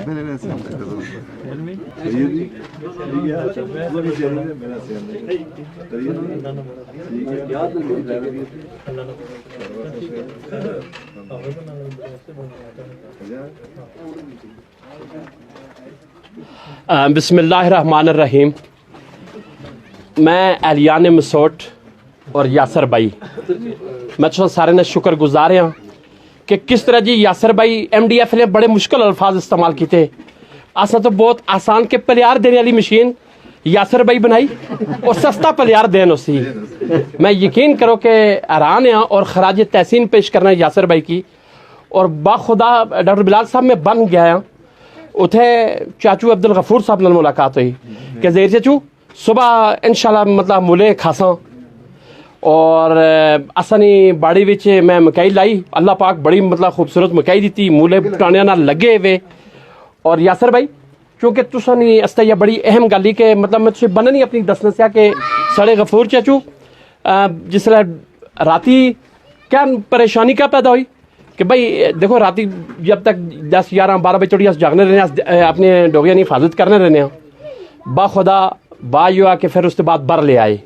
بسم اللہ الرحمن الرحیم. میں اہلیان مسوٹ اور یاسر بھائی میں تو سارے نے شکر گزار ہاں کہ کس طرح جی یاسر بھائی ایم ڈی ایف نے بڑے مشکل الفاظ استعمال کیتے. اساں تو بہت آسان کے پلیار دینے والی مشین یاسر بھائی بنائی اور سستا پلیار دین اسی. میں یقین کرو کہ حیران ہاں اور خراج تحسین پیش کرنا ہے یاسر بھائی کی. اور باخدا ڈاکٹر بلال صاحب میں بن گیا ہاں اتھے چاچو عبد الغفور صاحب نال ملاقات ہوئی کہ زہیر چاچو صبح انشاءاللہ مطلب مولے کھاساں اور اسانی باڑی وچ میں مکئی لائی. اللہ پاک بڑی مطلب خوبصورت مکئی دیتی, مولے ٹانیاں نال لگے ہوئے. اور یاسر بھائی چونکہ تساں نہیں استا یہ بڑی اہم گل ہی کہ مطلب میں تجھے بننا نہیں اپنی دسنا سیا کہ سڑے غفور چاچو جس طرح راتی کیا پریشانی کیا پیدا ہوئی کہ بھائی دیکھو راتی جب تک 10 11 12 بجے توڑی جاگنے رہنے ہیں اپنے ڈوگیاں کی حفاظت کرنے رہنے ہیں. باخدا با یہ کہ پھر اس کے بعد بر لے آئے.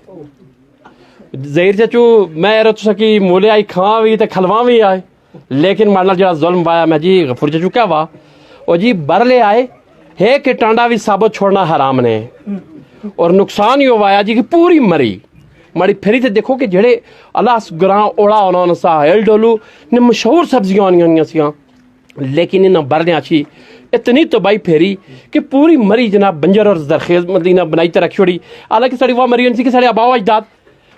زہیر چاچو میں تو سکی مولے آئی کھاں بھی تے کھلواں بھی آئے لیکن مارنا جڑا ظلم وایا میں جی غفور چاچو کیا وا اور جی بر لے آئے ہے کہ ٹانڈا بھی ثابت چھوڑنا حرام نے اور نقصان ہی ہوایا جی کہ پوری مری ماری پھری تے دیکھو کہ جڑے اللہ گراں اوڑا ہونا سا ہیل ڈولو نے مشہور سبزیاں آنیاں سیاں لیکن انہاں برنے آچی اتنی تو بائی پھیری کہ پوری مری جناب بنجر اور زرخیز مدینہ بنائی تے رکھ چھوڑی. حالانکہ سڑی وہ مری انسی کہ سڑے اباؤ اجداد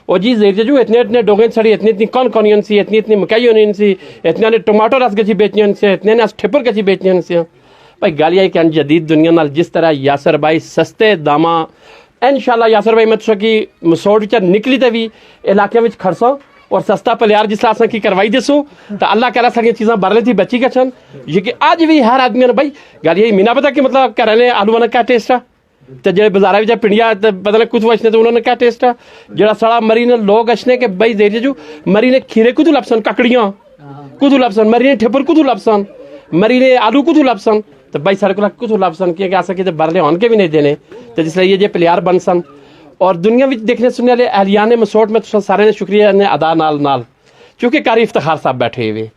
اور جی زہیر چاچو اتنے ڈوگیں سڑی اتنی کون سی اتنی مکئی ہونی سی اتنے نے ٹماٹو رس گچی بیچنی سے اتنے نے ٹھپر گچی بیچنی سے. بھائی گالی آئی کہ جدید دنیا نال جس طرح یاسر بھائی سستے داما انشاءاللہ یاسر بھائی میں تو کی مسوڑ وچ نکلی تے بھی علاقے وچ کھڑساں اور سستا پلیار جس طرح کی کروائی دسو تو اللہ کہہ رہا ساری چیزاں برلے تھی بچی کا چن یہ کہ آج بھی ہر آدمی نے بھائی گالی یہی مینا پتا کہ مطلب کہہ رہے آلو نے کیا ٹیسٹ ہے تو جڑے بازار بھی جب پنڈیا پتہ نہیں کچھ وچنے تو انہوں نے کیا ٹیسٹ ہے جڑا سڑا مری نے لوگ اچھنے کہ بھائی زہیر چاچو مری نے کھیرے کدو لپسن ککڑیاں کدو لپسن مری نے ٹھپر کدو لپسن مری نے آلو کدو لپسن تو بھائی سارے کو کدو لپسن کیا کہ آ سکے تو برلے ہون کے بھی نہیں دینے تو جس طرح یہ پلیار بن سن. اور دنیا بھی دیکھنے سننے والے اہلیان مسوٹ میں تو سارے نے شکریہ نے ادا نال چونکہ قاری افتخار صاحب بیٹھے ہوئے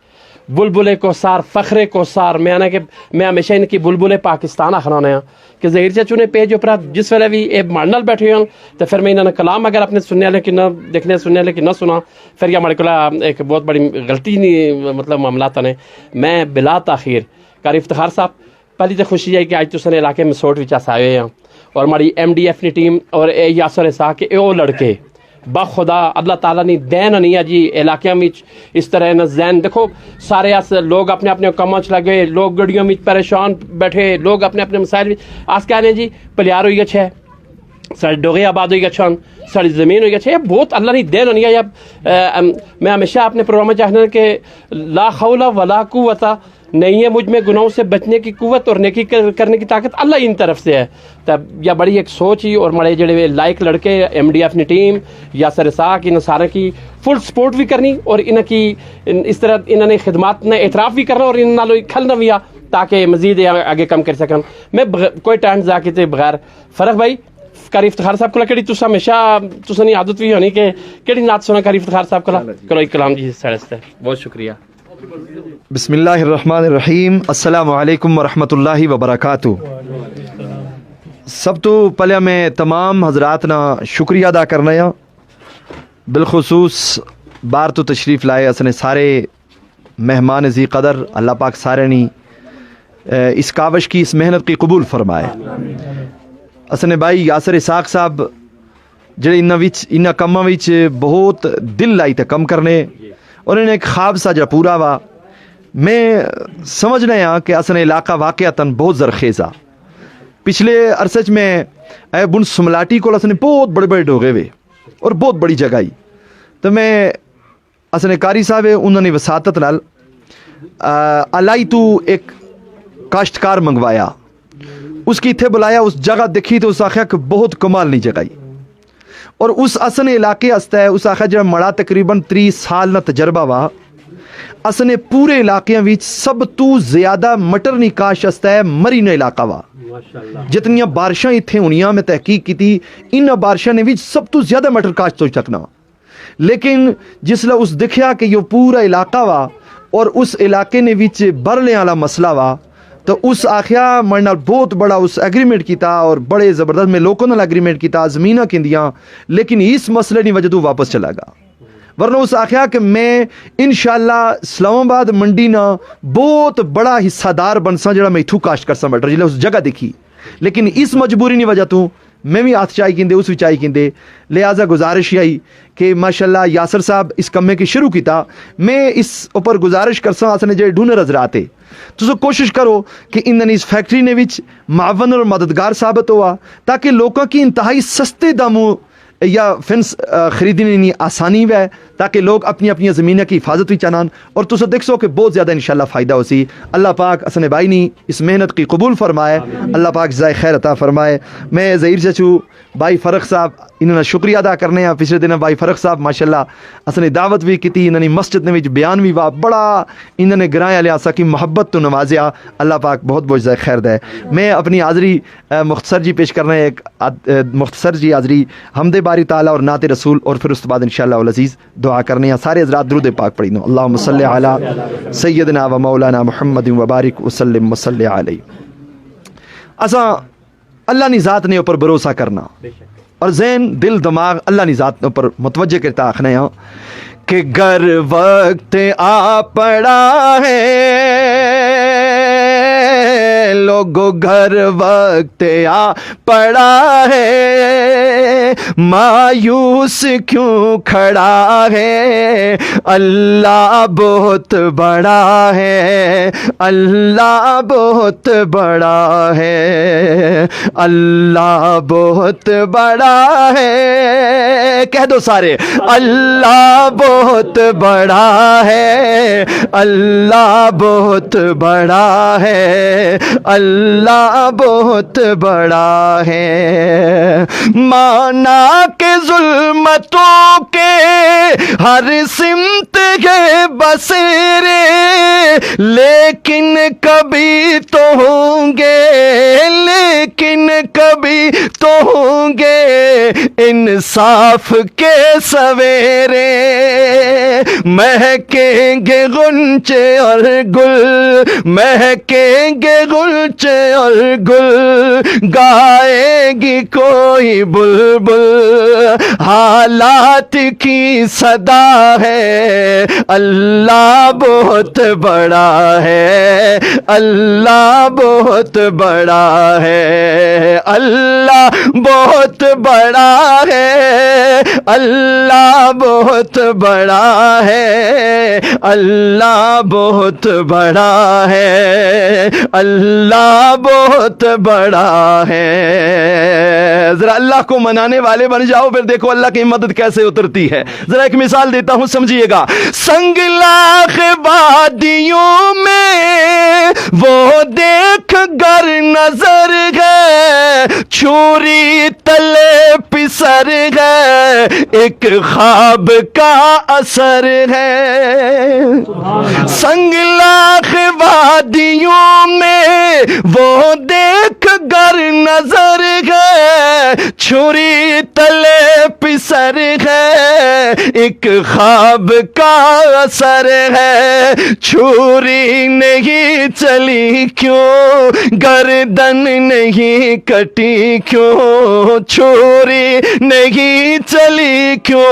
بلبلے کو سار فخرے کو سار میں نے کہ میں ہمیشہ ان کی بلبلے پاکستان آخنا ہوں کہ زہیر چاچو نے پیج اوپر جس ویلے بھی یہ مارنل بیٹھے ہوں تو پھر میں انہوں نے کلام اگر اپنے سننے والے کہ نہ دیکھنے سننے والے کہ نہ سنا پھر یہ ہمارے کو ایک بہت بڑی غلطی نہیں مطلب معاملات نے. میں بلا تاخیر قاری افتخار صاحب پہلی تو خوشی ہے کہ آج تو سنے علاقے مسوٹ وچ آئے ہیں اور ہماری ایم ڈی ایف نے ٹیم اور اے یاسر اسا کہ اے وہ لڑکے باخدا اللہ تعالیٰ نے دین نہیں ہے جی علاقے میں اس طرح نہ زین دیکھو سارے لوگ اپنے اپنے کاموں چ لگے لوگ گڑیوں میں پریشان بیٹھے لوگ اپنے اپنے مسائل آس کہہ رہے ہیں جی پلیار ہوئی گچھ ہے ساری ڈوگے آباد ہوئی گچھن ساری زمین ہوئی گچھ ہے بہت اللہ نے دین نہیں ہے. میں ہمیشہ اپنے پروگرام میں چاہتا ہوں کہ لا حول ولا قوت نہیں ہے مجھ میں گناہوں سے بچنے کی قوت اور نیکی کرنے کی طاقت اللہ ان طرف سے ہے. تب یہ بڑی ایک سوچ ہی اور بڑے جڑے لائق لڑکے ایم ڈی ایف نے ٹیم یاسر اسا کی نصارہ کی فل سپورٹ بھی کرنی اور ان کی اس طرح انہوں نے خدمات نے اعتراف بھی کرنا اور ان نالوں کھلنا بھی آ تاکہ مزید آگے کم کر سکن. میں کوئی ٹائم ضائع کیتے بغیر فرق بھائی قاری افتخار صاحب کو کہڑی تسا ہمیشہ تسانی عادت بھی ہونی کہ کہڑی نعت سنا قاری افتخار صاحب کو کرو کلام جی سڑے بہت شکریہ. بسم اللہ الرحمن الرحیم. السلام علیکم ورحمۃ اللہ وبرکاتہ. سب تو پہلے میں تمام حضرات نا شکریہ ادا کرنا ہے بالخصوص بار تو تشریف لائے اسنے سارے مہمان ذی قدر اللہ پاک سارے نی اس کاوش کی اس محنت کی قبول فرمائے. اسنے بھائی یاسر اسحاق صاحب جڑے انہاں کماں وچ بہت دل لائی تے کم کرنے انہوں نے ایک خواب سا جا پورا وا میں سمجھنا ہاں کہ اسنے علاقہ واقعتاً بہت زرخیزہ پچھلے عرصے میں اے بن سملاٹی کو اسنے بہت بڑے بڑے ڈوگے ہوئے اور بہت بڑی جگہ ہی تو میں اسنے قاری صاحب انہوں نے وساطت نال الائی تو ایک کاشتکار منگوایا اس کی اتھے بلایا اس جگہ دیکھی تو اس آخیا کہ بہت کمال نہیں جگہ ہی اور اس اسنے علاقے ہستا ہے اس آخر جب مڑا تقریباً 30 سال نہ تجربہ وا اسنے پورے علاقے وچ سب تو زیادہ مٹر نہیں کاشت استا ہے مرینا علاقہ وا. جتنیاں بارشاں اتنے ہونیاں میں تحقیق کی تھی ان بارشاں نے وچ سب تو زیادہ مٹر کاشت ہو سکنا. لیکن جسلے اس دیکھا کہ یہ پورا علاقہ وا اور اس علاقے نے وچ برلے والا مسئلہ وا تو اس آخیا مرنا بہت بڑا اس ایگریمنٹ کیتا اور بڑے زبردست میں لوگوں نال ایگریمنٹ کیتا زمیناں کندیاں لیکن اس مسئلے نہیں وجہ تو واپس چلا گا. ورنہ اس آخیا کہ میں انشاءاللہ اسلام آباد منڈی نا بہت بڑا حصہ دار بنسا جڑا میں اتھو کاشت کرسا مٹر جلے اس جگہ دیکھی. لیکن اس مجبوری نہیں وجہ تو میں بھی ہاتھ چائی کندے اس بھی چائی کندے. لہٰذا گزارش آئی کہ ماشاءاللہ یاسر صاحب اس کمے کی شروع کیتا. میں اس اوپر گزارش کرسا اسنے جڑے ڈونر حضرات تو کوشش کرو کہ انہوں نے اس فیکٹری نے وچ معاون اور مددگار ثابت ہوا تاکہ لوگوں کی انتہائی سستے داموں یا فنس خریدنے نہیں آسانی ہے تاکہ لوگ اپنی اپنی زمینیں کی حفاظت بھی چانان اور تو دیکھ سو کہ بہت زیادہ انشاءاللہ فائدہ ہو سی. اللہ پاک اسنے بھائی نے اس محنت کی قبول فرمائے, اللہ پاک جزائے خیر عطا فرمائے. میں ظہیر چچو بھائی فرق صاحب انہوں نے شکریہ ادا کرنے ہیں. پچھلے دن بھائی فرق صاحب ماشاءاللہ اسنے دعوت بھی کی تھی, انہوں نے مسجد نے بیان بھی وا بڑا انہوں نے گراں علیہ سا کی محبت تو نوازیا. اللہ پاک بہت بہت جزائے خیر دے. میں اپنی حاضری مختصر جی پیش کرنا ہے, ایک مختصر جی حاضری حمد باری تعالیٰ اور نعت رسول اور پھر اس کے بعد انشاءاللہ العزیز دعا کرنے ہیں. سارے حضرات درود پاک پڑھی دو. اللہم صلی علی سیدنا و مولانا محمد وبارک وسلم وصلی علیہ. اساں اللہ نی ذات نے اوپر بھروسہ کرنا اور ذہن دل دماغ اللہ نی ذات نے اوپر متوجہ کرتا آخنے ہاں کہ گر وقت آ پڑا ہے لوگو گھر وقت آ پڑا ہے مایوس کیوں کھڑا ہے اللہ بہت بڑا ہے اللہ بہت بڑا ہے اللہ بہت بڑا ہے. کہہ دو سارے اللہ بہت بڑا ہے اللہ بہت بڑا ہے اللہ بہت بڑا ہے. مانا کہ ظلمتوں کے ہر سمت ہے بسیرے لیکن کبھی تو ہوں گے لیکن کبھی تو ہوں گے انصاف کے سویرے. مہکیں گے غنچے اور گل مہکیں گے غنچے اور گل گائے گی کوئی بلبل حالات کی صدا ہے اللہ بہت بڑا ہے اللہ بہت بڑا ہے اللہ بہت بڑا ہے اللہ بہت بڑا ہے اللہ بہت بڑا ہے اللہ بہت بڑا ہے. ذرا اللہ کو منانے والے بن جاؤ پھر دیکھو اللہ کی مدد کیسے اترتی ہے. ذرا ایک مثال دیتا ہوں سمجھیے گا. سنگلاخ وادیوں میں وہ دیکھ گر نظر ہے چھری تلے پسر ہے ایک خواب کا اثر ہے. سنگلاخ وادیوں میں وہ دیکھ گر نظر ہے چھری تلے پسر ہے ایک خواب کا اثر ہے. چھری نہیں چلی کیوں گردن نہیں کٹی کیوں چھری نہیں چلی کیوں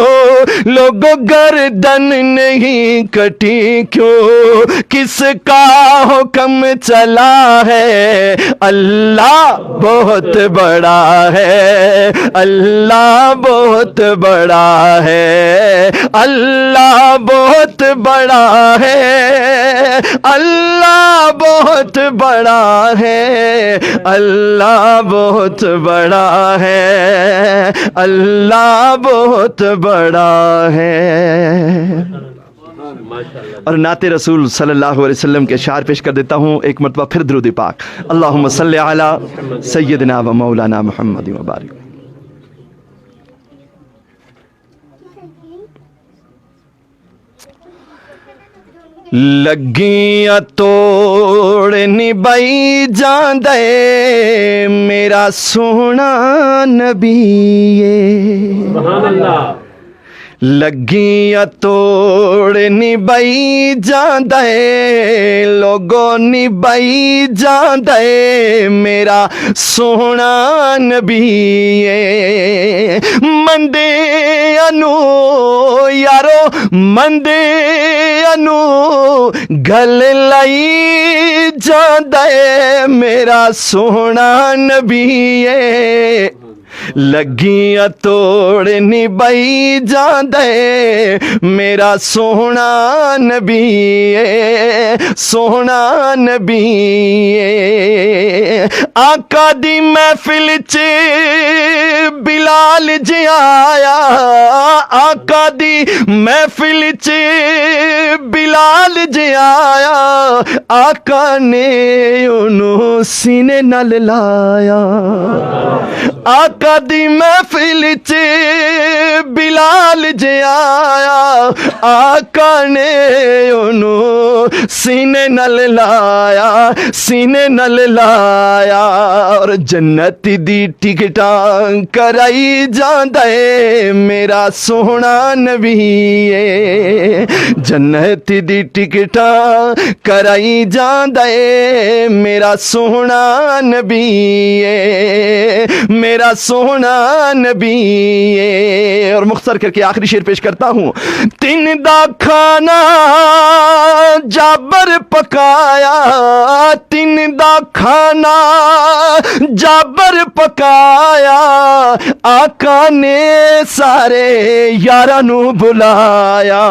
لوگوں گردن نہیں کٹی کیوں کس کا حکم چلا ہے اللہ بہت بڑا ہے اللہ بہت بڑا ہے اللہ بہت بڑا ہے اللہ بہت بڑا ہے اللہ بہت بڑا ہے اللہ بہت بڑا ہے. اور نعت رسول صلی اللہ علیہ وسلم کے اشعار پیش کر دیتا ہوں ایک مرتبہ پھر درود پاک. اللہم صلی علی سیدنا و مولانا محمد وبارک. لگیاں توڑ نبھائی جاندے میرا سونا نبی سبحان اللہ. لگیاں توڑ نبھائی جاندے لوگوں نبھائی جاندے میرا سونا نبی مندے انو یارو مندے انو گل لائی جاندے میرا سونا نبی لگیاں توڑ نبھائی جاندے میرا سونا نبی سونا نبی آقا دی محفل چ بلال جی آیا آقا دی محفل چ بلال جی آیا آقا نے انہوں سینے نال لایا آقا دی محفل چ بلال جے آیا آقا نے انہوں سینے نل لایا سینے نل لایا اور جنت دی ٹکٹاں کرائی جاندے میرا سونا نبی جنت دی ٹکٹاں کرائی جاندے میرا سونا نبی میرا سونا نبی اور مختصر کر کے آخری شعر پیش کرتا ہوں تین دا کھانا جابر پکایا تین دا کھانا جابر پکایا آقا نے سارے یاراں نو بلایا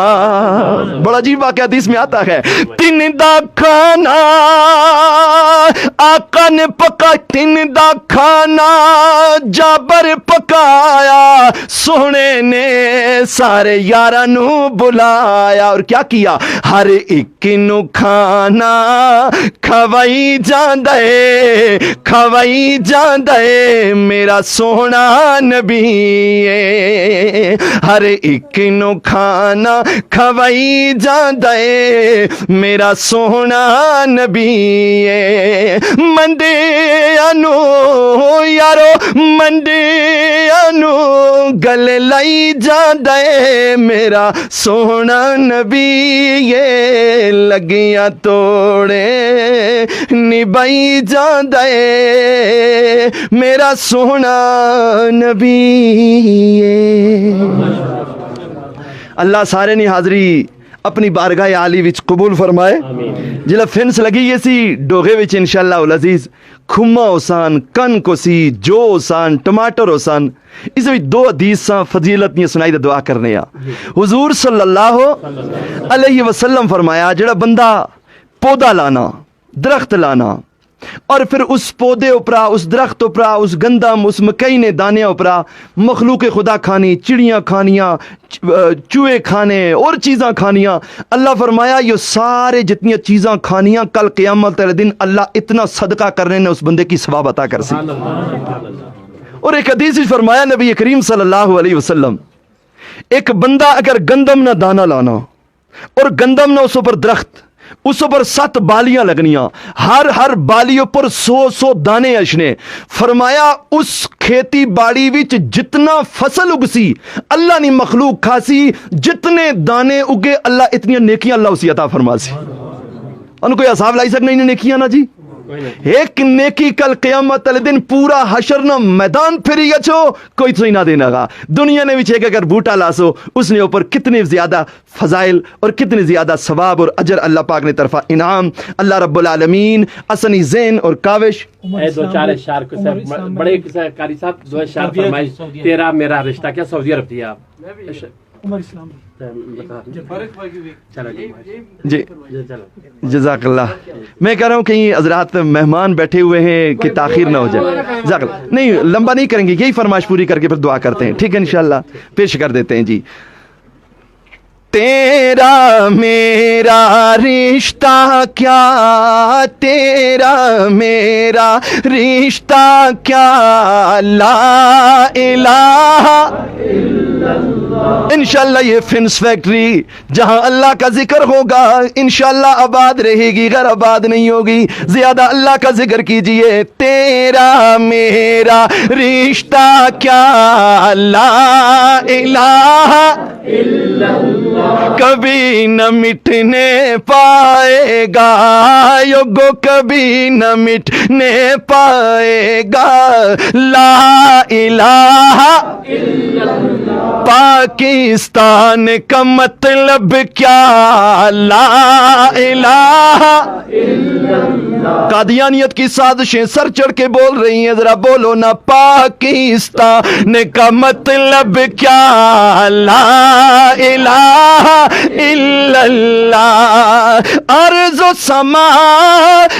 بڑا عجیب واقعہ حدیث میں آتا ہے تین دا کھانا آقا نے پکا تین دا کھانا جابر پکایا سونے نے سارے یاراں نو بلایا اور کیا کیا ہر ایک نو کھانا کھوائی جاندے کھوائی جاندے میرا سونا نبی ہر ایک نو کھانا کھوائی جاندے میرا سونا نبی مندے انو یارو مندے انو گل لائی جاندے میرا سونا نبی یہ لگیاں توڑے نبھائی جاندے میرا سونا نبی اللہ سارے نے حاضری اپنی بارگاہ عالی وچ قبول فرمائے جلا فنس لگی یہ سی ڈوغے وچ انشاءاللہ العزیز کھما ہوسان کن کو سی جو ہوسان ٹماٹر ہوسان اس وچ دو حدیثاں فضیلت نہیں سنائی دعا کرنے حضور صلی اللہ علیہ وسلم فرمایا جڑا بندہ پودا لانا درخت لانا اور پھر اس پودے اوپرا اس درخت اوپرا اس گندم اس مکئی نے دانے اوپرا مخلوق خدا کھانی چڑیاں کھانیاں چوہے کھانے اور چیزاں کھانیاں اللہ فرمایا یہ سارے جتنی چیزاں کھانیاں کل قیامت والے دن اللہ اتنا صدقہ کرنے نے اس بندے کی ثواب عطا کر سی اور ایک حدیث فرمایا نبی کریم صلی اللہ علیہ وسلم ایک بندہ اگر گندم نہ دانا لانا اور گندم نہ اس پر درخت اس پر 7 بالیاں لگنیاں ہر بالی پر 100 دانے اشنے فرمایا اس کھیتی باڑی وچ جتنا فصل اگسی اللہ نے مخلوق کھاسی جتنے دانے اگے اللہ اتنی نیکیاں اللہ اسی عطا فرماسی ان کوئی حساب لائی سکنا انہیں نیکیاں نا جی ایک نیکی کل قیامت والے دن پورا حشر نہ میدان پھری گچو کوئی تو ہی نہ دینا گا دنیا نے بھی ایک اگر بوٹا لاسو اس نے اوپر کتنے زیادہ فضائل اور کتنے زیادہ ثواب اور اجر اللہ پاک نے طرفہ انعام اللہ رب العالمین اسنی ذہن اور کاوش دو چار اشعار کو بڑے قاری صاحب 2 اشعار فرمائے تیرا میرا رشتہ کیا سعودی عرب تھی آپ عمر اسلام جی جزاک اللہ میں کہہ رہا ہوں کہیں حضرات مہمان بیٹھے ہوئے ہیں کہ تاخیر نہ ہو جائے جزاک اللہ نہیں لمبا نہیں کریں گے یہی فرمائش پوری کر کے پھر دعا کرتے ہیں ٹھیک ہے انشاءاللہ پیش کر دیتے ہیں جی تیرا میرا رشتہ کیا تیرا میرا رشتہ کیا لا الہ الا اللہ انشاءاللہ یہ فنس فیکٹری جہاں اللہ کا ذکر ہوگا انشاءاللہ آباد رہے گی، غیر آباد نہیں ہوگی. زیادہ اللہ کا ذکر کیجئے. تیرا میرا رشتہ کیا لا الہ کبھی نہ مٹنے پائے گا، یوگو کبھی نہ مٹنے پائے گا. لا الہ پاکستان کا مطلب کیا لا الہ. قادیانیت کی سازشیں سر چڑھ کے بول رہی ہیں، ذرا بولو نا. پاکستان کا مطلب کیا لا الہ الا اللہ. ارض و سما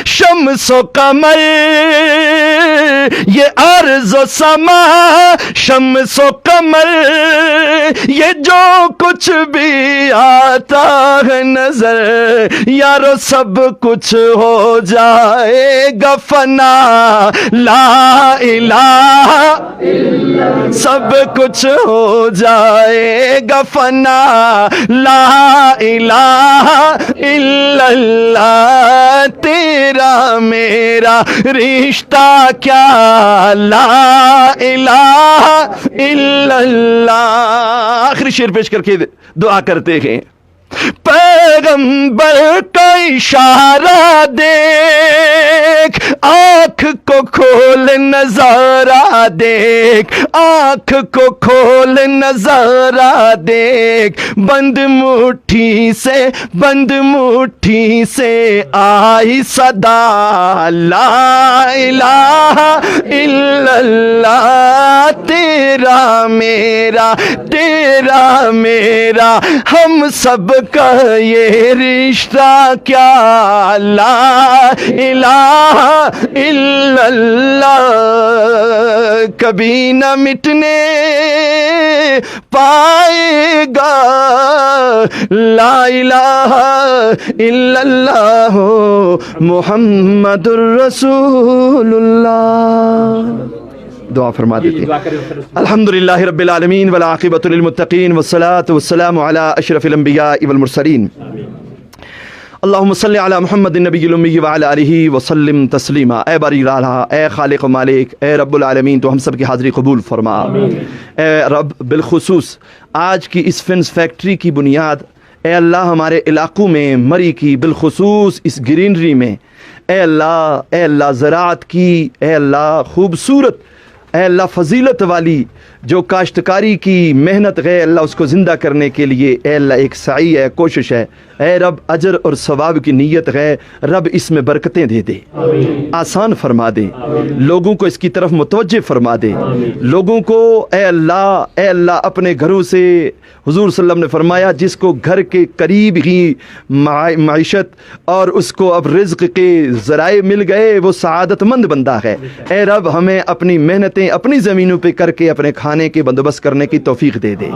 شمس و قمر، یہ ارض و سما شمس و قمر، یہ جو کچھ بھی آتا ہے نظر یارو سب کچھ ہو جائے گا فنا. لا الہ سب کچھ ہو جائے گا فنا. لا الہ الا اللہ. تیرا میرا رشتہ کیا لا الہ الا اللہ. آخری شعر پیش کر کے دعا کرتے ہیں. پیغمبر کا اشارہ دیکھ، آنکھ کو کھول نظارہ دیکھ، آنکھ کو کھول نظارہ دیکھ. بند مٹھی سے آئی صدا لا الہ الا اللہ. تیرا میرا ہم سب کا یہ رشتہ کیا لا الہ الا اللہ. کبھی نہ مٹنے پائے گا لا الہ الا اللہ محمد الرسول اللہ. دعا فرما دیتے ہیں. الحمدللہ رب العالمین والعاقبۃ للمتقین والصلاۃ والسلام علی اشرف الانبیاء والمرسلین. اللہم صلی علی محمد النبی الامی وعلی آلہ وسلم تسلیما. اے باری تعالیٰ، اے خالق و مالک، اے رب العالمین، تو ہم سب کی حاضری قبول فرما. اے رب، بالخصوص آج کی اس فنس فیکٹری کی بنیاد اے اللہ ہمارے علاقوں میں مری کی، بالخصوص اس گرینری میں اے اللہ زراعت کی اے اللہ خوبصورت اے اللہ فضیلت والی جو کاشتکاری کی محنت ہے اللہ اس کو زندہ کرنے کے لیے اے اللہ ایک سعی ہے، کوشش ہے. اے رب اجر اور ثواب کی نیت ہے رب، اس میں برکتیں دے دے، آسان فرما دے، لوگوں کو اس کی طرف متوجہ فرما دے. لوگوں کو اے اللہ اپنے گھروں سے، حضور صلی اللہ علیہ وسلم نے فرمایا جس کو گھر کے قریب ہی معیشت اور اس کو اب رزق کے ذرائع مل گئے وہ سعادت مند بندہ ہے. اے رب ہمیں اپنی محنتیں اپنی زمینوں پہ کر کے اپنے کھانے کے بندوبست کرنے کی توفیق دے دے،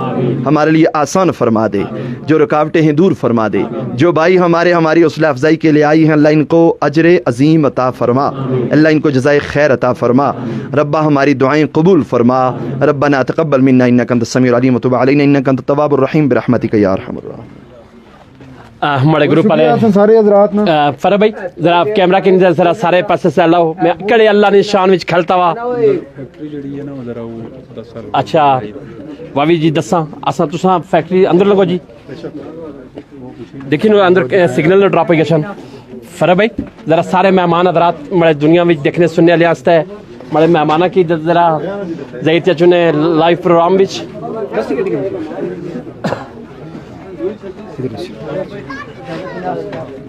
ہمارے لیے آسان فرما دے، جو رکاوٹیں ہیں دور فرما دے. جو بھائی ہماری حوصلہ افزائی کے لیے آئی ہیں اللہ ان کو اجر عظیم عطا فرما، اللہ ان کو جزائے خیر عطا فرما. ربا ہماری دعائیں قبول فرما. ربنا تقبل منا انک انت السمیع العلیم وتب علینا انک انت التواب الرحیم برحمتک یا ارحم الراحمین. ہمارے گروپ والے سارے حضرات نا فرح بھائی ذرا کیمرہ کی نظر ذرا سارے پاسے سے اللہ میں کڑے اللہ نے شان وچ کھلتا وا. فیکٹری جڑی ہے نا ذرا وہ دسا اچھا واوی جی دساں اساں تساں فیکٹری اندر لگو جی دیکھیں اندر سگنل ڈراپ ہوئی گشن. فرح بھائی ذرا سارے مہمان حضرات بڑے دنیا میں دیکھنے سننے والے واسطے بڑے مہمانہ کی ذرا ظہیر چنے لائیو پروگرام وچ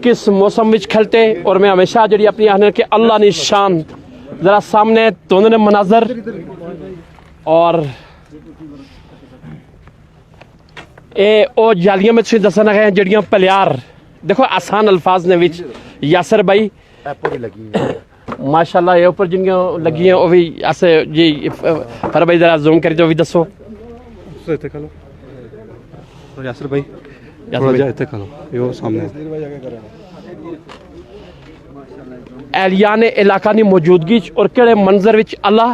کس موسم وچ کھلتے اور میں ہمیشہ جڑی اپنی آہنے کہ اللہ نے شان ذرا سامنے توندنے مناظر اور اے او جالیاں میں تسی دسنا ہے جڑیاں پلیار دیکھو آسان الفاظ نے وچ یاسر بھائی ماشاءاللہ یہ اوپر جن لگی ہیں وہ بھی ایسے جی فرح بھائی ذرا زوم کری تو بھی دسو یاسر بھائی تھوڑا جا اتنے کھلو یہ سامنے اہلیان علاقہ دی موجودگی اور کہڑے منظر وچ اللہ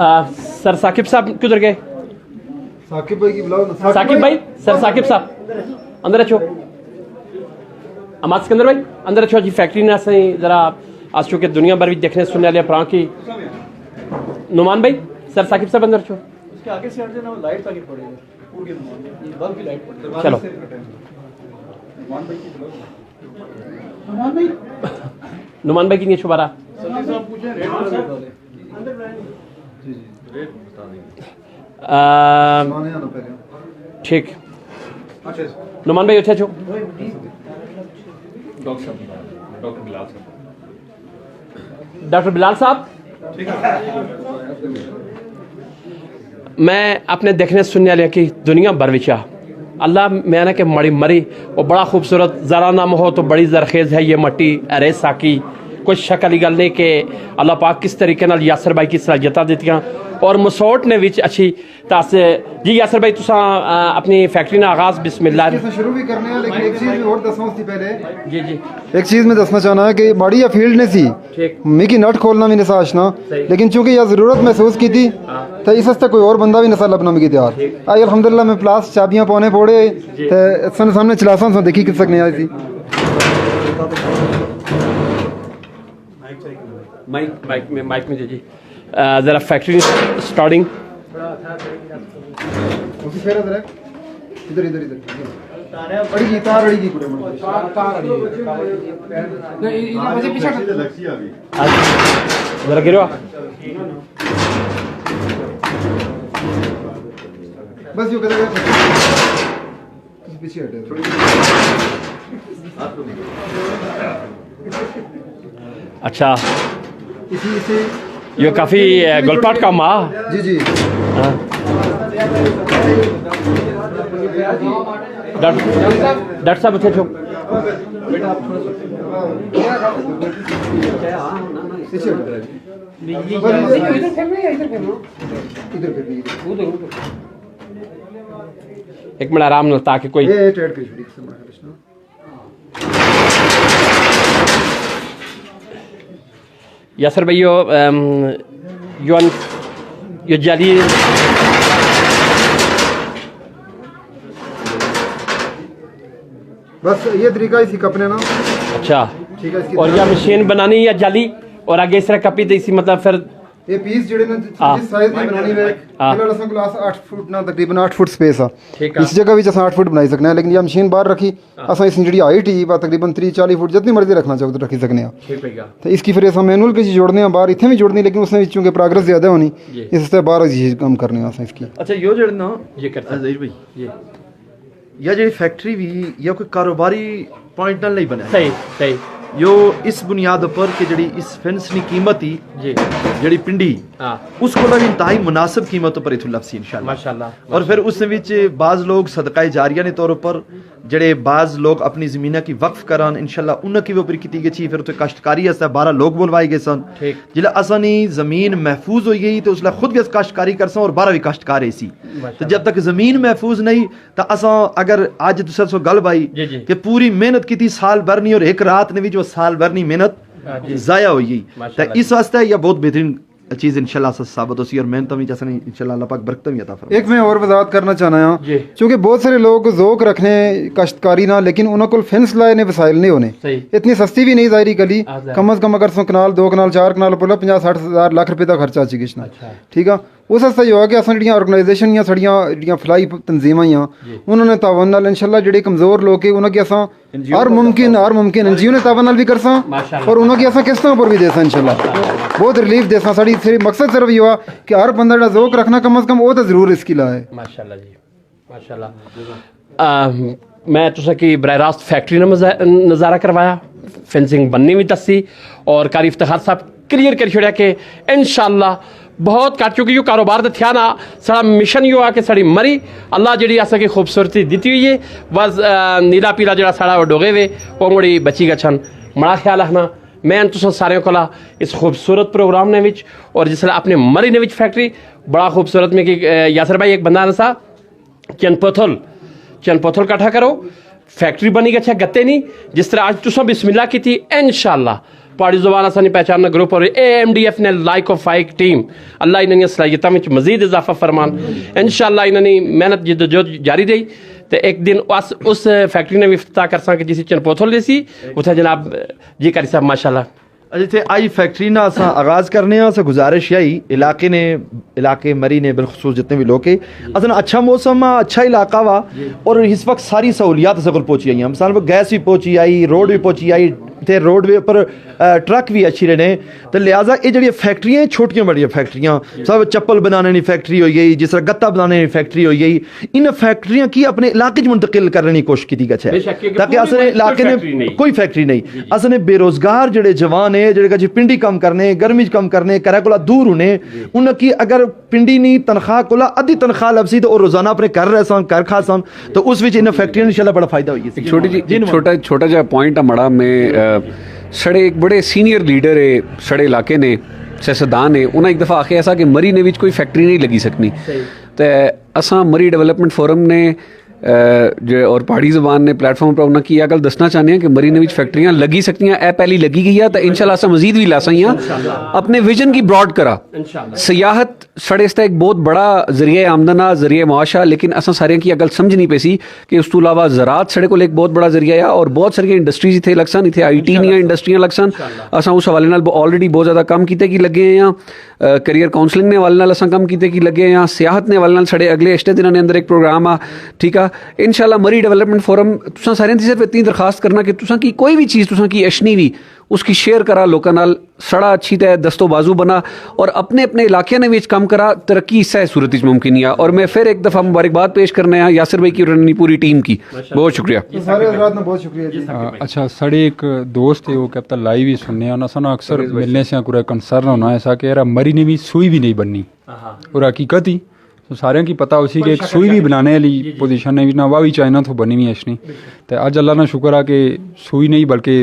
سر ثاقب صاحب کدھر گئے؟ ثاقب بھائی کی بلاؤ نا. ثاقب بھائی، سر ثاقب صاحب اندر اچھو. اماد سکندر بھائی اندر اچھو جی. فیکٹری نے اصل ذرا آج چونکہ دنیا بھر بھی دیکھنے سننے والے پراں کی. نعمان بھائی، سر ثاقب صاحب اندر اچھو. چلو نعمان بھائی کی نہیں چھپا رہا. ٹھیک. نعمان بھائی اچھا چھو. ڈاکٹر بلال صاحب، میں اپنے دیکھنے سننے والے کی دنیا بھر وچا اللہ میں نے کہ مڑی مری وہ بڑا خوبصورت ذرا نام ہو تو بڑی زرخیز ہے یہ مٹی ارے ساکی. کوئی شک والی گل نہیں کہ اللہ پاک کس طریقے نال یاسر بھائی کی صلاحیتاں دیتیاں اور مسوٹ نے وچ اچھی تاس. جی یاسر بھائی تساں اپنی فیکٹری نا آغاز بسم اللہ شروع بھی کرنے ہیں لیکن ایک چیز بھی اور دسنا اس سے پہلے. جی جی ایک چیز میں دسنا چاہنا ہے کہ باڑی یا فیلڈ نے سی ٹھیک میکی نٹ کھولنا بھی نسا آشنا لیکن چونکہ یہ ضرورت محسوس کی تھی تو اس واسطے کوئی اور بندہ بھی نسا لبنا میں کی تیار آئی. الحمدللہ میں پلاس چابیاں پونے پوڑے تو سامنے چلاساں سو دیکھی کس سکنے آئی تھی. مائک میں جی ذرا فیکٹری اسٹارٹنگ. ادھر ادھر ادھر اڑی گی تار اڑی گی پورے ذرا گرو بس یوں کرے پیچھے ہٹے. اچھا اسی سے یہ کافی گلپاٹ کا ماں. جی جی ڈاکٹر صاحب اچھے چھو. ایک منٹ آرام نہ تاکہ کوئی یاسر بھائی یہ جالی بس یہ طریقہ ہی سی کپنے نا. اچھا ٹھیک ہے. اور یہ مشین بنانی یا جالی اور آگے اس طرح کپی دی سی مطلب پھر یہ پیس جڑے نا جس سائز دی بنانی ہے فلال اساں کلاس 8 فٹ نا تقریبا 8 فٹ سپیس اس جگہ وچ اساں 8 فٹ بنائی سکنے ہیں لیکن یہ مشین باہر رکھی اساں اس جڑی ہائٹ ہی تقریبا 30-40 فٹ جتنی مرضی رکھنا چاہو تو رکھی سکنے ہیں. تو اس کی پھر اساں مینول کے جوڑنے ہیں باہر اتنے بھی جوڑنی لیکن اس میں چونکہ پروگرس زیادہ ہونی اس سے باہر چیز کم کرنے ہیں اساں اس کی. اچھا یہ جڑے نا یہ کرتا ظہیر بھائی یا جڑی فیکٹری بھی یا کوئی کاروباری پوائنٹ نال نہیں بنا صحیح صحیح یو اس بنیاد پر کہ جڑی اس فینس نی قیمت ہی جی جڑی پنڈی اس کو بھی انتہائی مناسب قیمتوں پر اتھو لفسی انشاءاللہ ماشاءاللہ. اور پھر اس وچ بعض لوگ صدقہ جاریہ نے طور پر جڑے بعض لوگ اپنی زمینہ کی وقف کران انشاءاللہ انہاں کی بھی اوپر کیتی گئی پھر تو کاشتکاری ہے 12 لوگ بلوائے گئے سن جلے اسانی زمین محفوظ ہوئی گئی تو اس لئے خود بھی کاشتکاری کرساں اور 12 بھی کاشتکار ایسی. تو جب تک زمین محفوظ نہیں تو اساں اگر آج دوسرا سو گل بائی کہ پوری محنت کی تھی سال بھر نہیں اور ایک رات نے بھی جو سال بھر نہیں محنت ضائع ہوئی گئی تو اس واسطے یہ بہت بہترین چیز انشاءاللہ ثابت ہوسی اور محنت بھی جیسے انشاءاللہ اللہ پاک برکت بھی عطا فرمائے. ایک میں اور وضاحت کرنا چاہنا ہوں چونکہ بہت سارے لوگ ذوق رکھنے کاشتکاری نہ لیکن انہوں کو فینس لائے نے وسائل نہیں ہونے اتنی سستی بھی نہیں ظاہری گلی کم از کم اگر سو کنال 2 کنال 4 کنال پڑا 50-60 ہزار لاکھ روپے کا خرچہ چی گچنا. ٹھیک ہے اس واسطے یہ ہوا کہ اصل جڑیاں آرگنائزیشن یا سڑیاں فلائی تنظیماں انہوں نے تعاون نال انشاءاللہ جڑے کمزور لوگ ہیں انہوں کی اساں ہر ممکن این جی او نے تعاون نال بھی کرساں اور انہوں کی اساں قسطوں پر بھی دیساں انشاءاللہ بہت ریلیف دیساں. ساری مقصد صرف یہ ہوا کہ ہر بندہ جڑا ذوق رکھنا کم از کم وہ تو ضرور اس کی لائے. ماشاءاللہ جی ماشاءاللہ. میں تسا کی براہ راست فیکٹری نے نظارہ کروایا فینسنگ بننی بھی دسی اور قاری افتخار صاحب کلیئر کر چھوڑیا کہ انشاءاللہ بہت کٹ چکی یہ کاروبار تھیا نا سڑا مشن یہ آ کہ سڑی مری اللہ جڑی آسا کی خوبصورتی دیتی ہوئی ہے بس نیلا پیلا جڑا سڑا وہ ڈوگے ہوئے وہ مڑی بچی گچھن بڑا خیال رکھنا. میں تسا سارے کو اس خوبصورت پروگرام نے وچ اور جس طرح اپنے مری نے وچ فیکٹری بڑا خوبصورت میں کہ یاسر بھائی ایک بندہ نسا چند پتھل کٹھا کرو فیکٹری بنی گچھا گتے نہیں جس طرح آج تسا بسم اللہ کی تھی انشاءاللہ پہاڑی زبان آسانی پہچاننا گروپ اور AMDF نے لائک آف فائک ٹیم اللہ انہیں صلاحیتوں میں مزید اضافہ فرمان انشاءاللہ انہیں محنت جدوجہد جاری رہی تو ایک دن اس فیکٹری نے بھی افتتاح کر سا کہ جسی چنپوتھل دی سی اتنے جناب جی کاری صاحب ماشاءاللہ جتنے آئی فیکٹری نا اساں آغاز کرنے ہیں اساں گزارش یہی علاقے مری نے بالخصوص جتنے بھی لوگ اصل اچھا موسم اچھا علاقہ وا اور اس وقت ساری سہولیات اس کو پہنچی آئی ہیں مثال گیس بھی پہنچی آئی روڈ بھی پہنچی آئی تے روڈ وے پر ٹرک بھی اچھی رہنے تو لہٰذا یہ جڑی فیکٹریاں چھوٹیاں بڑی فیکٹریاں سب چپل بنانے کی فیکٹری ہوئی گئی جس طرح گتا بنانے کی فیکٹری ہوئی گئی ان فیکٹریاں کی اپنے علاقے منتقل کرنے کی کوشش کی گئی ہے تاکہ اصل علاقے نے کوئی فیکٹری نہیں اصل بے روزگار جڑے جوان ہیں جڑے جی پنڈی کم کرنے گرمی کم کرنے کرے کولا دور ہونے ان کی اگر پنڈی نہیں تنخواہ کولا ادھی تنخواہ لبسی تو روزانہ اپنے کر رہے سن کر کھا سن تو اس وچ ان فیکٹریاں انشاءاللہ بڑا فائدہ ہوئی چھوٹا جا پوائنٹ مڑا میں سڑے ایک بڑے سینئر لیڈر ہے سڑے علاقے نے سیاستدان ہے انہیں ایک دفعہ آخیا ایسا کہ مری نے کوئی فیکٹری نہیں لگی سکنی تو اساں مری ڈیولپمنٹ فورم نے اور پہاڑی زبان نے پلیٹ فارم پر انہیں کی گل دسنا چاہتے ہیں کہ مری نے فیکٹریاں لگی سکتی ہیں اے پہلی لگی گئی ہے تو انشاءاللہ اساں مزید بھی لا سکیں اپنے ویژن کی براڈ کرا سیاحت سڑے اس ایک بہت بڑا ذریعہ آمدن ذریعہ معاشہ لیکن اساں سارے کی گل سمجھ نہیں پی سی کہ اس تو علاوہ زراعت سڑے کو ایک بہت بڑا ذریعہ ہے اور بہت ساری انڈسٹریز اتنے لگ سن اتنے IT نہیں انڈسٹریاں لگ سن اساں اس حوالے نال آلریڈی بہت زیادہ کم کیتے کی لگے ہیں کریئر کاؤنسلنگ نے حوالے نال اساں کم کیتے کی لگے ہیں سیاحت نے حوالے نال سڑے اگلے اشتے دنوں نے اندر ایک پروگرام آ ٹھیک ہے انشاءاللہ مری ڈیولپمنٹ فورم تساں سارے دی صرف اتنی درخواست کرنا کہ تساں کی کوئی بھی چیز تساں کی اشنی بھی اس کی شیئر کرا لوکاں نال سڑا اچھی تے دستو بازو بنا اور اپنے علاقے نے وچ کام کرا ترقی اس صورت وچ ممکن ہے اور میں پھر ایک دفعہ مبارکباد پیش کرنا ہے یاسر بھائی کی اور پوری ٹیم کی بہت شکریہ سارے حضرات نے بہت شکریہ جی اچھا سڑے ایک دوست ہے وہ کہتا لائیو ہی سننے ہیں سنا اکثر ملنے سے کوئی کنسرن ہونا ایسا کہ یار مری نے بھی سوئی بھی نہیں بننی اور حقیقت ہی تو سارے کی پتہ اسی کہ ایک سوئی بھی بنانے والی پوزیشن ہے نہ وہ بھی چائنا تو بنی ہوئی اشنی تو اج اللہ نے شکر ہے کہ سوئی نہیں بلکہ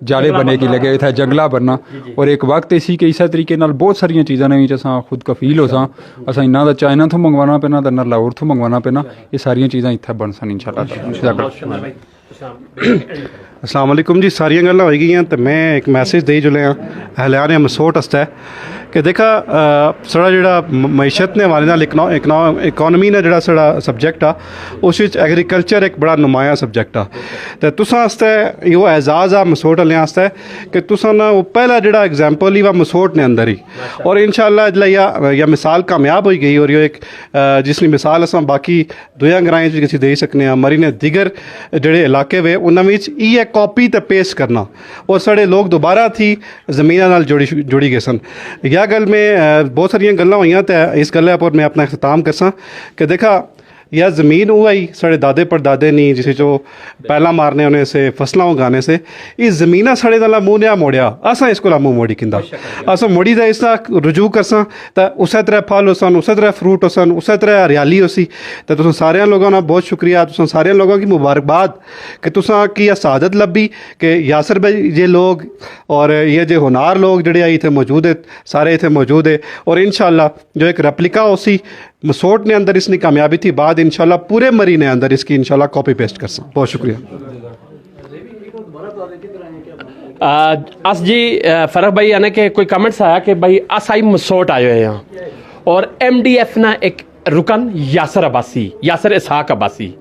جالے بنے کی لگے تھا جنگلا بننا اور ایک وقت اسی کہ اسی طریقے نال بہت ساری چیزاں نے اساں خود کفیل ہو ساں اساں نہ تو چائنا تو منگوانا پینا تو نہ لاہور تو منگوانا پینا یہ ساری چیزاں اتنے بن سن انشاءاللہ السلام علیکم جی ساری گلاں ہوئی گئی ہیں تو میں ایک میسج دے جو لیا اہلیان مسوٹ ہے کہ دیکھا سڑا جڑا معیشت نے حوالے نال اکانومی نے جڑا سڑا سبجیکٹ آ اس وچ ایگریکلچر ایک بڑا نمایاں سبجیکٹ آ تو تساں واسطے یہ اعزاز آ مسوٹ والے واسطے کہ تساں نا وہ پہلا جڑا ایگزامپل ہی وہ مسوٹ نے اندر ہی اور انشاءاللہ جلے یا مثال کامیاب ہوئی گئی اور یہ ایک جس نے مثال اساں باقی دویا گرائیں کسی دے سکنے ہیں مری نے دیگر جڑے علاقے وے انہاں وچ یہ کاپی تے پیسٹ کرنا اور سڑے لوگ دوبارہ تھی زمینہ نال جڑی گئے سن یا گل میں بہت ساری گلاں ہوئی تو اس گل پر میں اپنا اختتام کرساں کہ دیکھا یا زمین ہوا ہی سڑے دادے پر دادے نہیں جسے جو پہلا مارنے ہونے سے فصلیں اگانے سے یہ زمینہ سڑے دلا منہ نیا موڑیا اساں اس کو منہ موڑی کیندا اساں موڑی دا اس طرح رجوع کرساں تو اسی طرح پھل ہو سن اسی طرح فروٹ ہو سن اسی طرح ہریالی ہو سی تو تساں سارے لوگوں کا بہت شکریہ تساں سارے لوگوں کی مبارکباد کہ تساں کی یہ سعادت لبی کہ یاسر بھائی یہ لوگ اور یہ جو ہنار لوگ جڑے آئی تھے موجود ہے سارے اتنے موجود ہے اور انشاءاللہ جو ایک ریپلیکا ہو سی مسوٹ نے اندر اس نے کامیابی تھی بعد انشاءاللہ پورے مری نے اندر اس کی انشاءاللہ کاپی پیسٹ کر سکیں بہت شکریہ اس جی فرق بھائی یعنی کہ کوئی کمنٹس آیا کہ بھائی آئی مسوٹ آئے ہوئے ہیں اور MDF نا ایک رکن یاسر عباسی یاسر اسحاق عباسی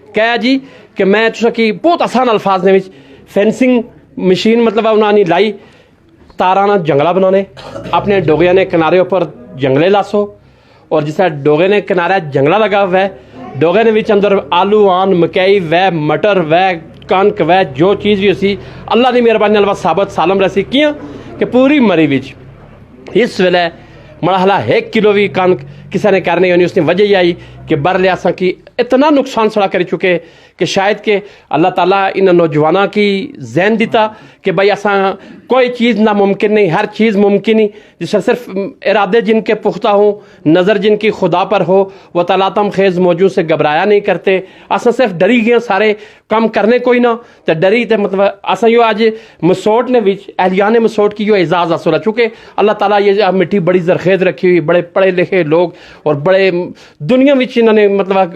کہا جی کہ میں کی بہت آسان الفاظ نے فینسنگ مشین مطلب انہوں نے لائی تارانا جنگلہ بنانے اپنے ڈوگے نے کنارے پر جنگلے لاسو اور جس طرح ڈوگے نے کنارہ جنگلہ لگا ہوا ہے ڈوگے نے وچ اندر آلو آن مکئی وے مٹر وے کنک وے جو چیز بھی اسی اللہ دی مہربانی نال ثابت سالم رسی کیاں کہ پوری مری وچ اس ویلے مرحلہ 1 کلو بھی کنک کسی نے کرنے یعنی اس نے وجہ یہ آئی کہ بر لیاساں کی اتنا نقصان سڑا کر چکے کہ شاید کہ اللہ تعالیٰ ان نوجوانوں کی ذہن دیتا کہ بھائی اساں کوئی چیز ناممکن نہیں ہر چیز ممکن ہی جس سے صرف ارادے جن کے پختہ ہوں نظر جن کی خدا پر ہو وہ تلاتم خیز موجود سے گھبرایا نہیں کرتے اساں صرف ڈری گئے سارے کام کرنے کوئی نہ تو ڈری تے مطلب اساں یو آج مسوٹ نے وچ اہلیان مسوٹ کی جو اعزاز حاصل ہے چونکہ اللہ تعالیٰ یہ مٹی بڑی زرخیز رکھی ہوئی بڑے پڑھے لکھے لوگ اور بڑے دنیا وچ انہوں نے مطلب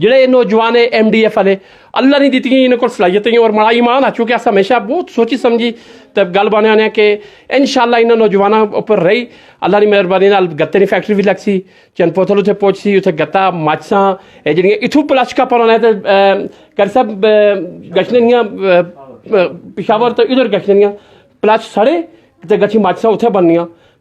ਜਿਹੜੇ ਨੌਜਵਾਨ ਹੈ MDF ਵਾਲੇ ਅੱਲਾ ਨਹੀਂ ਦਿੱਤੀਆਂ ਇਹਨਾਂ ਕੋਲ ਸਲਾਹੀਅਤਾਂ ਔਰ ਮਾੜਾ ਈਮਾਨ ਆ ਚੁੱਕਿਆ ਅਸਾਂ ਹਮੇਸ਼ਾ ਬਹੁਤ ਸੋਚੀ ਸਮਝੀ ਤੇ ਗੱਲ ਬਣਿਆ ਨੇ ਕਿ ਇਨਸ਼ਾਅੱਲਾ ਇਹਨਾਂ ਨੌਜਵਾਨਾਂ ਉੱਪਰ ਰਹੀ ਅੱਲਾ ਦੀ ਮਿਹਰਬਾਨੀ ਨਾਲ ਗੱਤੇ ਦੀ ਫੈਕਟਰੀ ਵੀ ਲੱਗ ਸੀ ਚੰਨਪੋਥਲ ਉੱਥੇ ਪਹੁੰਚ ਸੀ ਉੱਥੇ ਗੱਤਾ ਮਾਚਾਂ ਇਹ ਜਿਹੜੀਆਂ ਇਥੋਂ ਪਲਾਸਟਿਕਾਂ ਪਾਉਣਾ ਤੇ ਕਰ ਸਭ ਗਸ਼ਨੀਆਂ ਪਿਸ਼ਾਵਰ ਤੋਂ ਇਧਰ ਗਸ਼ਨੀਆਂ ਪਲਾਸਟ ਸੜੇ ਤੇ ਗੱਛੀ ਮਾਚਾਂ ਉੱਥੇ ਬਣਨੀਆਂ